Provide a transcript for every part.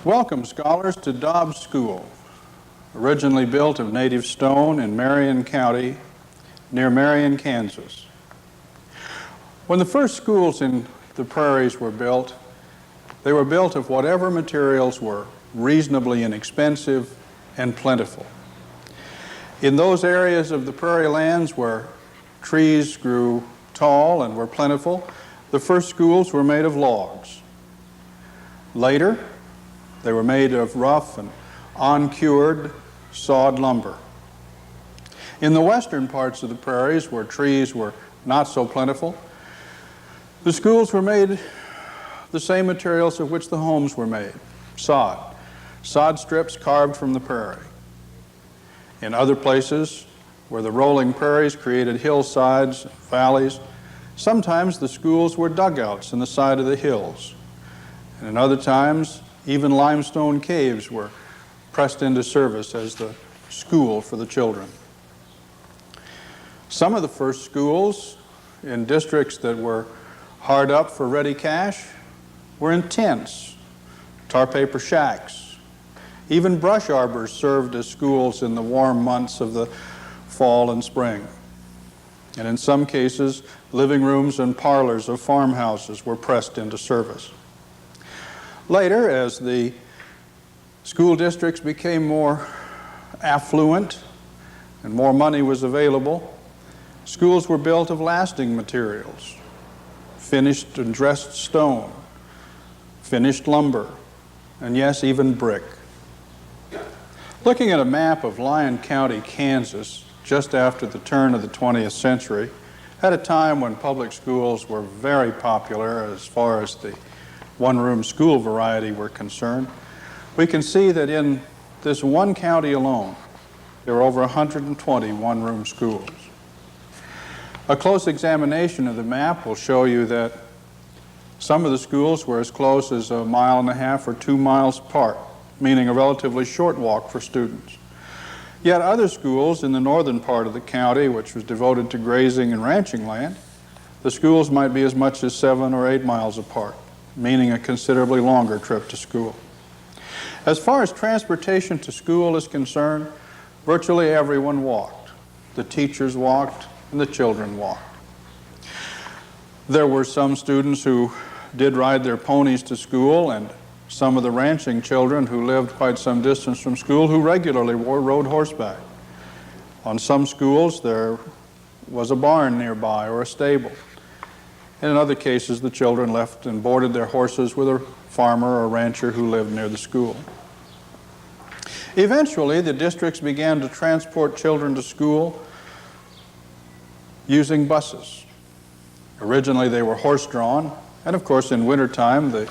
Welcome, scholars, to Dobbs School, originally built of native stone in Marion County, near Marion, Kansas. When the first schools in the Prairies were built, they were built of whatever materials were reasonably inexpensive and plentiful. In those areas of the prairie lands where trees grew tall and were plentiful, the first schools were made of logs. Later, they were made of rough and uncured sawed lumber. In the western parts of the prairies, where trees were not so plentiful, the schools were made the same materials of which the homes were made, sod strips carved from the prairie. In other places, where the rolling prairies created hillsides and valleys, sometimes the schools were dugouts in the side of the hills, and in other times, even limestone caves were pressed into service as the school for the children. Some of the first schools in districts that were hard up for ready cash were in tents, tar paper shacks. Even brush arbors served as schools in the warm months of the fall and spring. And in some cases, living rooms and parlors of farmhouses were pressed into service. Later, as the school districts became more affluent and more money was available, schools were built of lasting materials, finished and dressed stone, finished lumber, and yes, even brick. Looking at a map of Lyon County, Kansas, just after the turn of the 20th century, at a time when public schools were very popular as far as the one-room school variety were concerned, we can see that in this one county alone, there were over 120 one-room schools. A close examination of the map will show you that some of the schools were as close as 1.5 miles or 2 miles apart, meaning a relatively short walk for students. Yet other schools in the northern part of the county, which was devoted to grazing and ranching land, the schools might be as much as 7 or 8 miles apart, meaning a considerably longer trip to school. As far as transportation to school is concerned, virtually everyone walked. The teachers walked and the children walked. There were some students who did ride their ponies to school, and some of the ranching children who lived quite some distance from school who regularly rode horseback. On some schools there was a barn nearby or a stable. And in other cases, the children left and boarded their horses with a farmer or rancher who lived near the school. Eventually, the districts began to transport children to school using buses. Originally, they were horse-drawn, and of course, in wintertime, the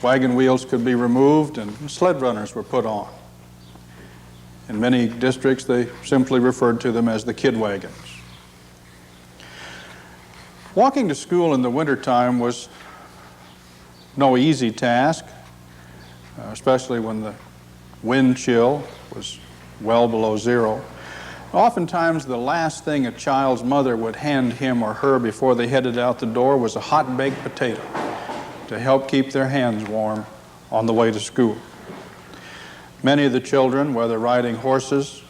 wagon wheels could be removed and sled runners were put on. In many districts, they simply referred to them as the kid wagons. Walking to school in the wintertime was no easy task, especially when the wind chill was well below zero. Oftentimes, the last thing a child's mother would hand him or her before they headed out the door was a hot baked potato to help keep their hands warm on the way to school. Many of the children, whether riding horses,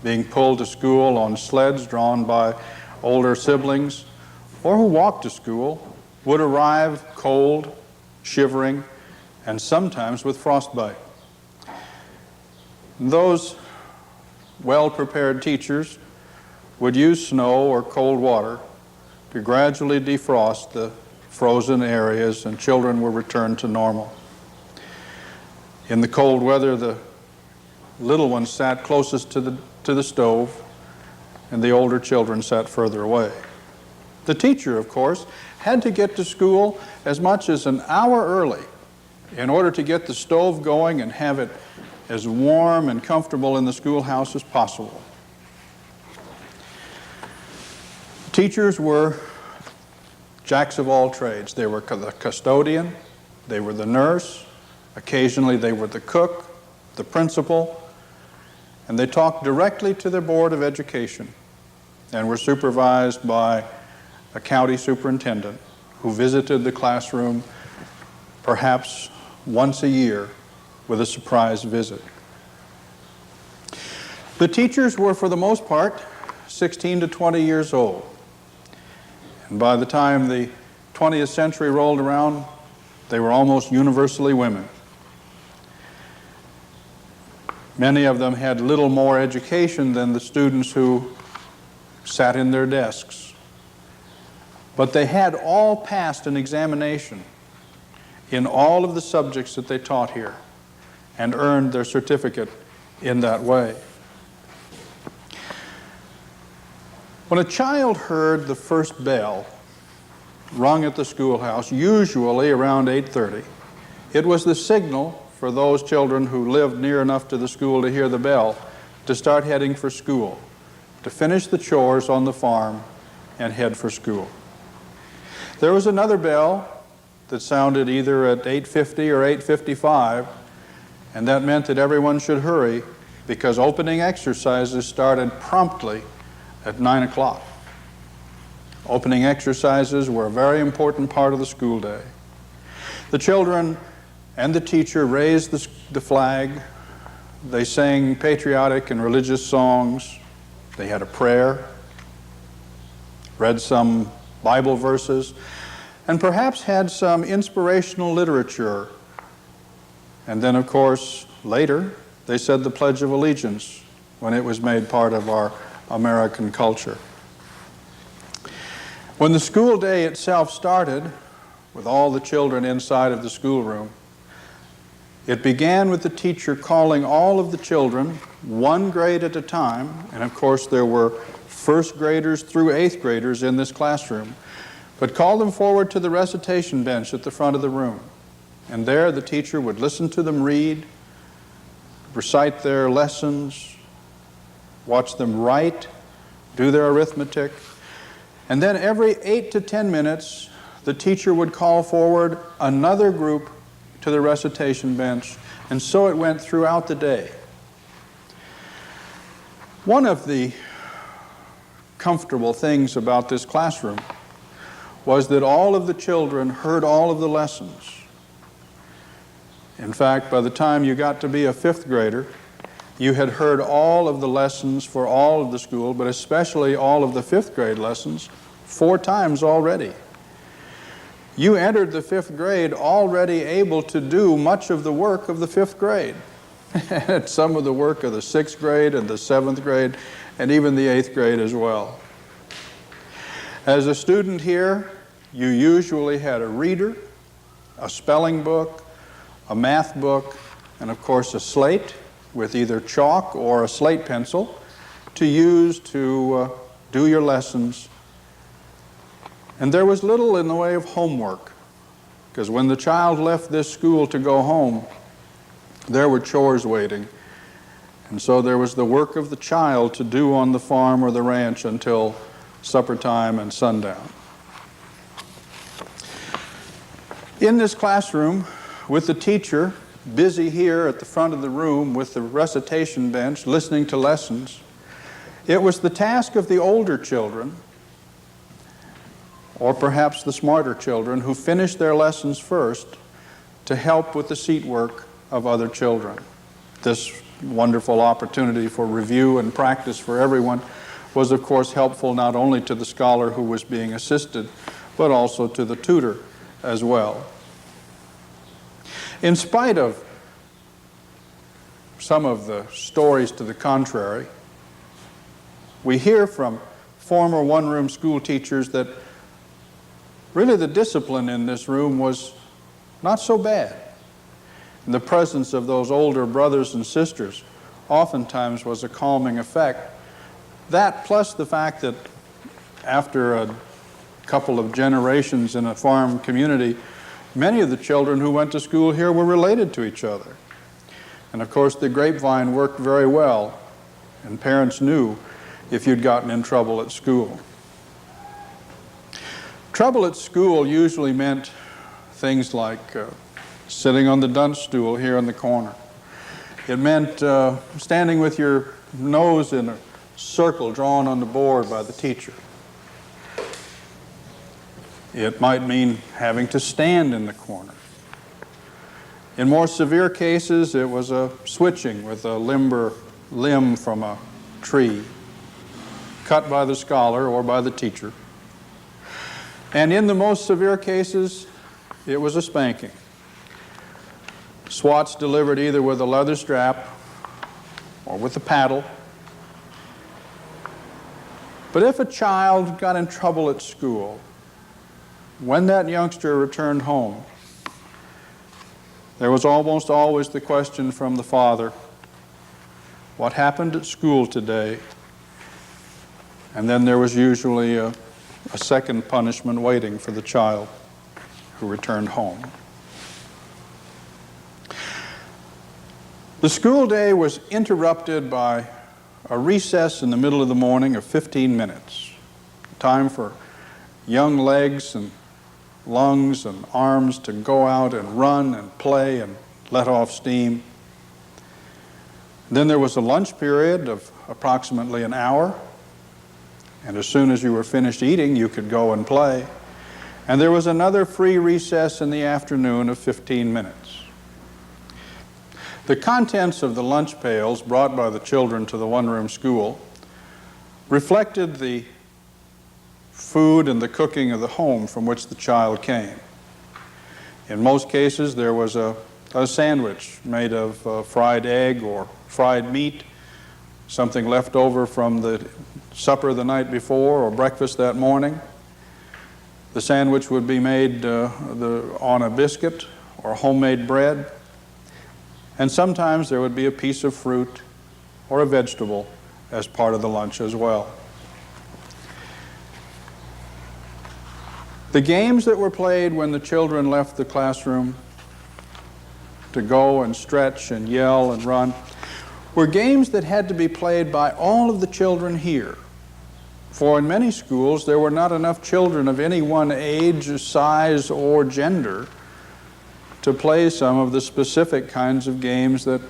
being pulled to school on sleds drawn by older siblings, or who walked to school, would arrive cold, shivering, and sometimes with frostbite. Those well-prepared teachers would use snow or cold water to gradually defrost the frozen areas, and children were returned to normal. In the cold weather, the little ones sat closest to the stove, and the older children sat further away. The teacher, of course, had to get to school as much as an hour early in order to get the stove going and have it as warm and comfortable in the schoolhouse as possible. Teachers were jacks of all trades. They were the custodian, they were the nurse, occasionally they were the cook, the principal, and they talked directly to their Board of Education and were supervised by a county superintendent who visited the classroom perhaps once a year with a surprise visit. The teachers were, for the most part, 16 to 20 years old. And by the time the 20th century rolled around, they were almost universally women. Many of them had little more education than the students who sat in their desks. But they had all passed an examination in all of the subjects that they taught here and earned their certificate in that way. When a child heard the first bell rung at the schoolhouse, usually around 8:30, it was the signal for those children who lived near enough to the school to hear the bell to start heading for school, to finish the chores on the farm and head for school. There was another bell that sounded either at 8:50 or 8:55, and that meant that everyone should hurry because opening exercises started promptly at 9 o'clock. Opening exercises were a very important part of the school day. The children and the teacher raised the flag. They sang patriotic and religious songs. They had a prayer, read some Bible verses, and perhaps had some inspirational literature. And then, of course, later, they said the Pledge of Allegiance when it was made part of our American culture. When the school day itself started, with all the children inside of the schoolroom, it began with the teacher calling all of the children, one grade at a time, and of course there were first graders through eighth graders in this classroom, but called them forward to the recitation bench at the front of the room. And there the teacher would listen to them read, recite their lessons, watch them write, do their arithmetic, and then every 8 to 10 minutes the teacher would call forward another group to the recitation bench, and so it went throughout the day. One of the comfortable things about this classroom was that all of the children heard all of the lessons. In fact, by the time you got to be a fifth grader, you had heard all of the lessons for all of the school, but especially all of the fifth grade lessons 4 times already. You entered the fifth grade already able to do much of the work of the fifth grade, and some of the work of the sixth grade and the seventh grade, and even the eighth grade as well. As a student here, you usually had a reader, a spelling book, a math book, and of course a slate with either chalk or a slate pencil to use to do your lessons. And there was little in the way of homework, because when the child left this school to go home, there were chores waiting. And so there was the work of the child to do on the farm or the ranch until supper time and sundown. In this classroom, with the teacher busy here at the front of the room with the recitation bench, listening to lessons, it was the task of the older children, or perhaps the smarter children, who finished their lessons first, to help with the seat work of other children. This wonderful opportunity for review and practice for everyone was, of course, helpful not only to the scholar who was being assisted, but also to the tutor as well. In spite of some of the stories to the contrary, we hear from former one-room school teachers that really the discipline in this room was not so bad. And the presence of those older brothers and sisters oftentimes was a calming effect. That plus the fact that after a couple of generations in a farm community, many of the children who went to school here were related to each other. And of course the grapevine worked very well, and parents knew if you'd gotten in trouble at school. Trouble at school usually meant things like sitting on the dunce stool here in the corner. It meant standing with your nose in a circle drawn on the board by the teacher. It might mean having to stand in the corner. In more severe cases, it was a switching with a limb from a tree, cut by the scholar or by the teacher. And in the most severe cases, it was a spanking. Swats delivered either with a leather strap or with a paddle. But if a child got in trouble at school, when that youngster returned home, there was almost always the question from the father, what happened at school today? And then there was usually a second punishment waiting for the child who returned home. The school day was interrupted by a recess in the middle of the morning of 15 minutes, time for young legs and lungs and arms to go out and run and play and let off steam. Then there was a lunch period of approximately an hour, and as soon as you were finished eating, you could go and play. And there was another free recess in the afternoon of 15 minutes. The contents of the lunch pails brought by the children to the one-room school reflected the food and the cooking of the home from which the child came. In most cases, there was a sandwich made of fried egg or fried meat, something left over from the supper the night before or breakfast that morning. The sandwich would be made on a biscuit or homemade bread, and sometimes there would be a piece of fruit or a vegetable as part of the lunch as well. The games that were played when the children left the classroom to go and stretch and yell and run were games that had to be played by all of the children here. For in many schools, there were not enough children of any one age, size, or gender to play some of the specific kinds of games that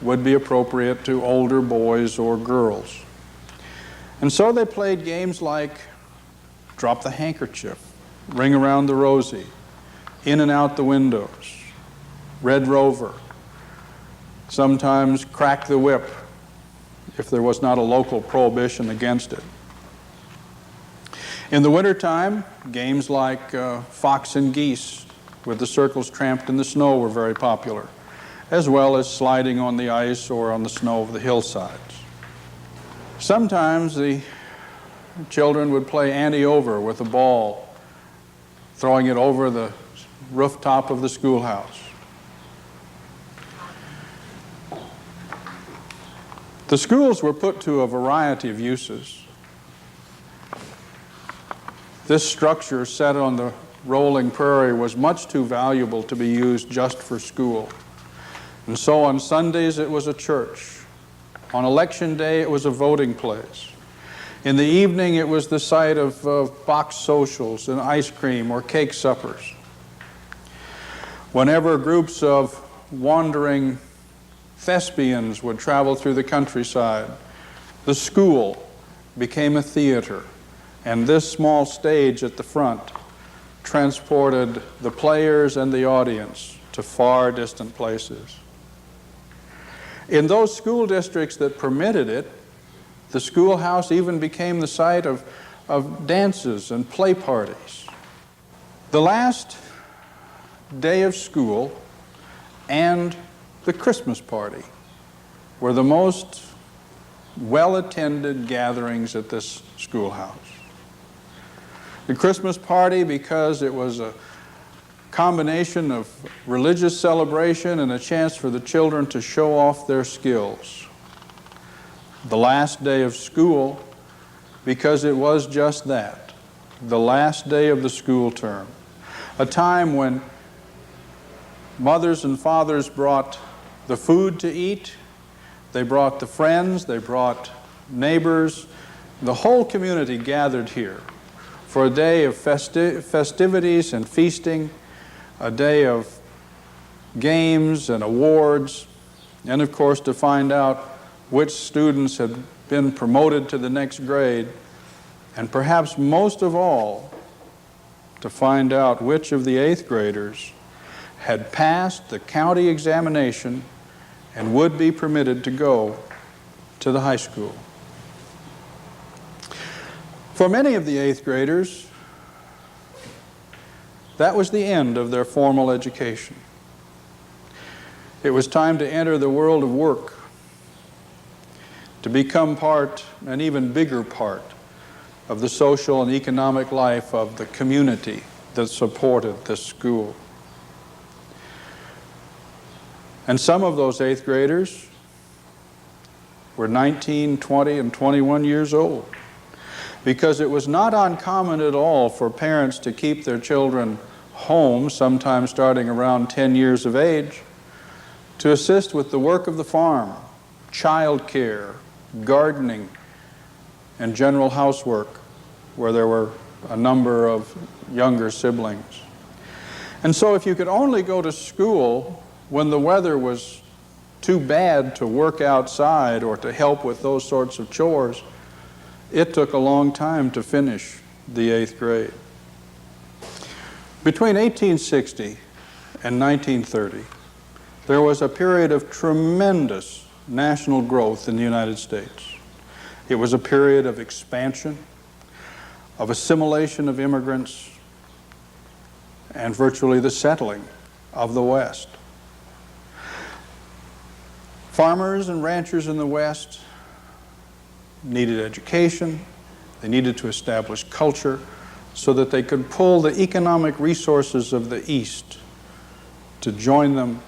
would be appropriate to older boys or girls. And so they played games like drop the handkerchief, ring around the rosy, in and out the windows, Red Rover, sometimes crack the whip if there was not a local prohibition against it. In the wintertime, games like fox and geese with the circles tramped in the snow were very popular, as well as sliding on the ice or on the snow of the hillsides. Sometimes the children would play ante-over with a ball, throwing it over the rooftop of the schoolhouse. The schools were put to a variety of uses. This structure set on the rolling prairie was much too valuable to be used just for school. And so on Sundays it was a church. On election day it was a voting place. In the evening, it was the site of box socials and ice cream or cake suppers. Whenever groups of wandering thespians would travel through the countryside, the school became a theater, and this small stage at the front transported the players and the audience to far distant places. In those school districts that permitted it, the schoolhouse even became the site of dances and play parties. The last day of school and the Christmas party were the most well-attended gatherings at this schoolhouse. The Christmas party, because it was a combination of religious celebration and a chance for the children to show off their skills. The last day of school, because it was just that, the last day of the school term, a time when mothers and fathers brought the food to eat, they brought the friends, they brought neighbors, the whole community gathered here for a day of festivities and feasting, a day of games and awards, and of course to find out which students had been promoted to the next grade, and perhaps most of all, to find out which of the 8th graders had passed the county examination and would be permitted to go to the high school. For many of the 8th graders, that was the end of their formal education. It was time to enter the world of work, to become part, an even bigger part, of the social and economic life of the community that supported this school. And some of those 8th graders were 19, 20, and 21 years old, because it was not uncommon at all for parents to keep their children home, sometimes starting around 10 years of age, to assist with the work of the farm, child care, gardening, and general housework, where there were a number of younger siblings. And so if you could only go to school when the weather was too bad to work outside or to help with those sorts of chores, it took a long time to finish the 8th grade. Between 1860 and 1930, there was a period of tremendous national growth in the United States. It was a period of expansion, of assimilation of immigrants, and virtually the settling of the West. Farmers and ranchers in the West needed education, they needed to establish culture so that they could pull the economic resources of the East to join them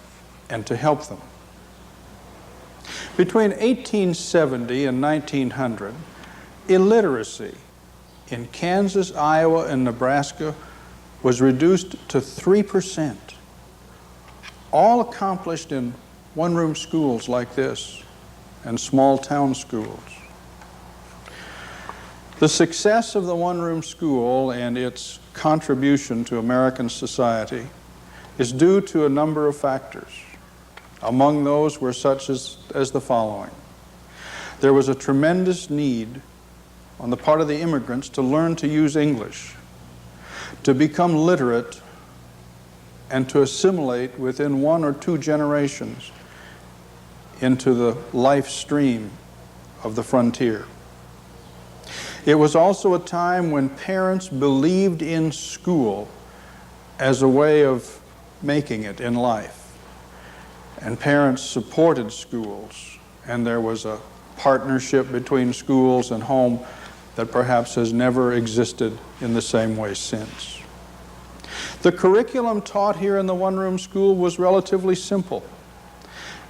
and to help them. Between 1870 and 1900, illiteracy in Kansas, Iowa, and Nebraska was reduced to 3%, all accomplished in one-room schools like this and small town schools. The success of the one-room school and its contribution to American society is due to a number of factors. Among those were such as the following. There was a tremendous need on the part of the immigrants to learn to use English, to become literate, and to assimilate within 1 or 2 generations into the life stream of the frontier. It was also a time when parents believed in school as a way of making it in life. And parents supported schools, and there was a partnership between schools and home that perhaps has never existed in the same way since. The curriculum taught here in the one-room school was relatively simple,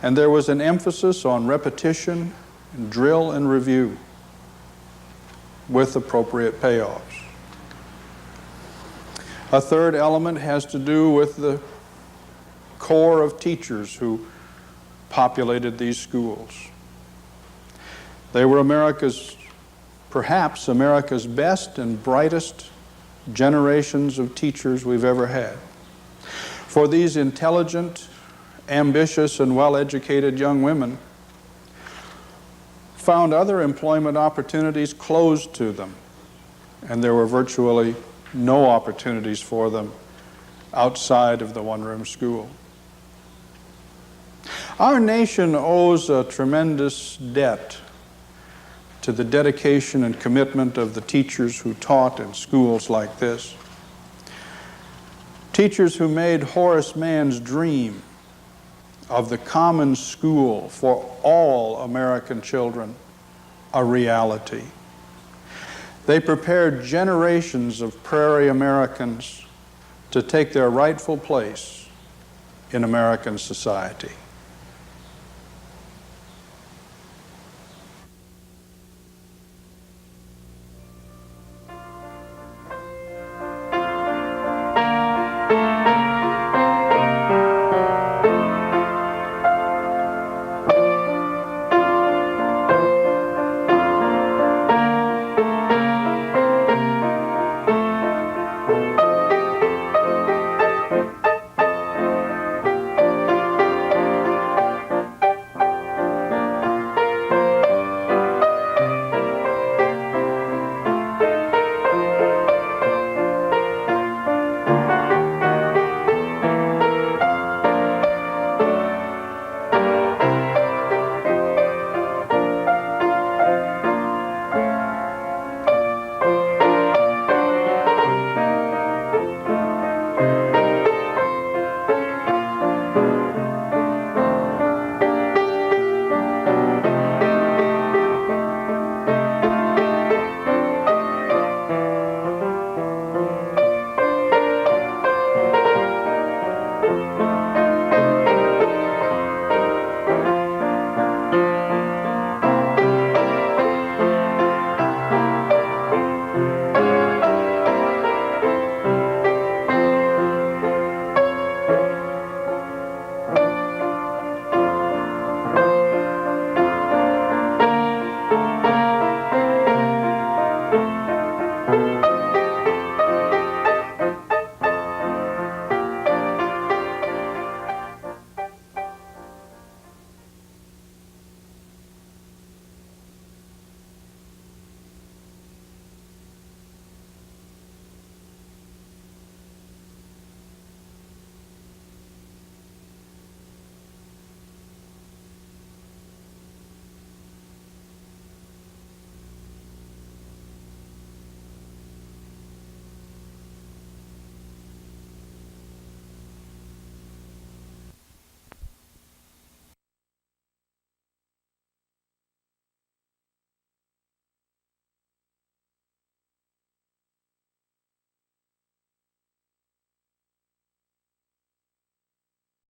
and there was an emphasis on repetition, and drill, and review with appropriate payoffs. A third element has to do with the core of teachers who populated these schools. They were perhaps America's best and brightest generations of teachers we've ever had. For these intelligent, ambitious, and well-educated young women found other employment opportunities closed to them, and there were virtually no opportunities for them outside of the one-room school. Our nation owes a tremendous debt to the dedication and commitment of the teachers who taught in schools like this. Teachers who made Horace Mann's dream of the common school for all American children a reality. They prepared generations of Prairie Americans to take their rightful place in American society.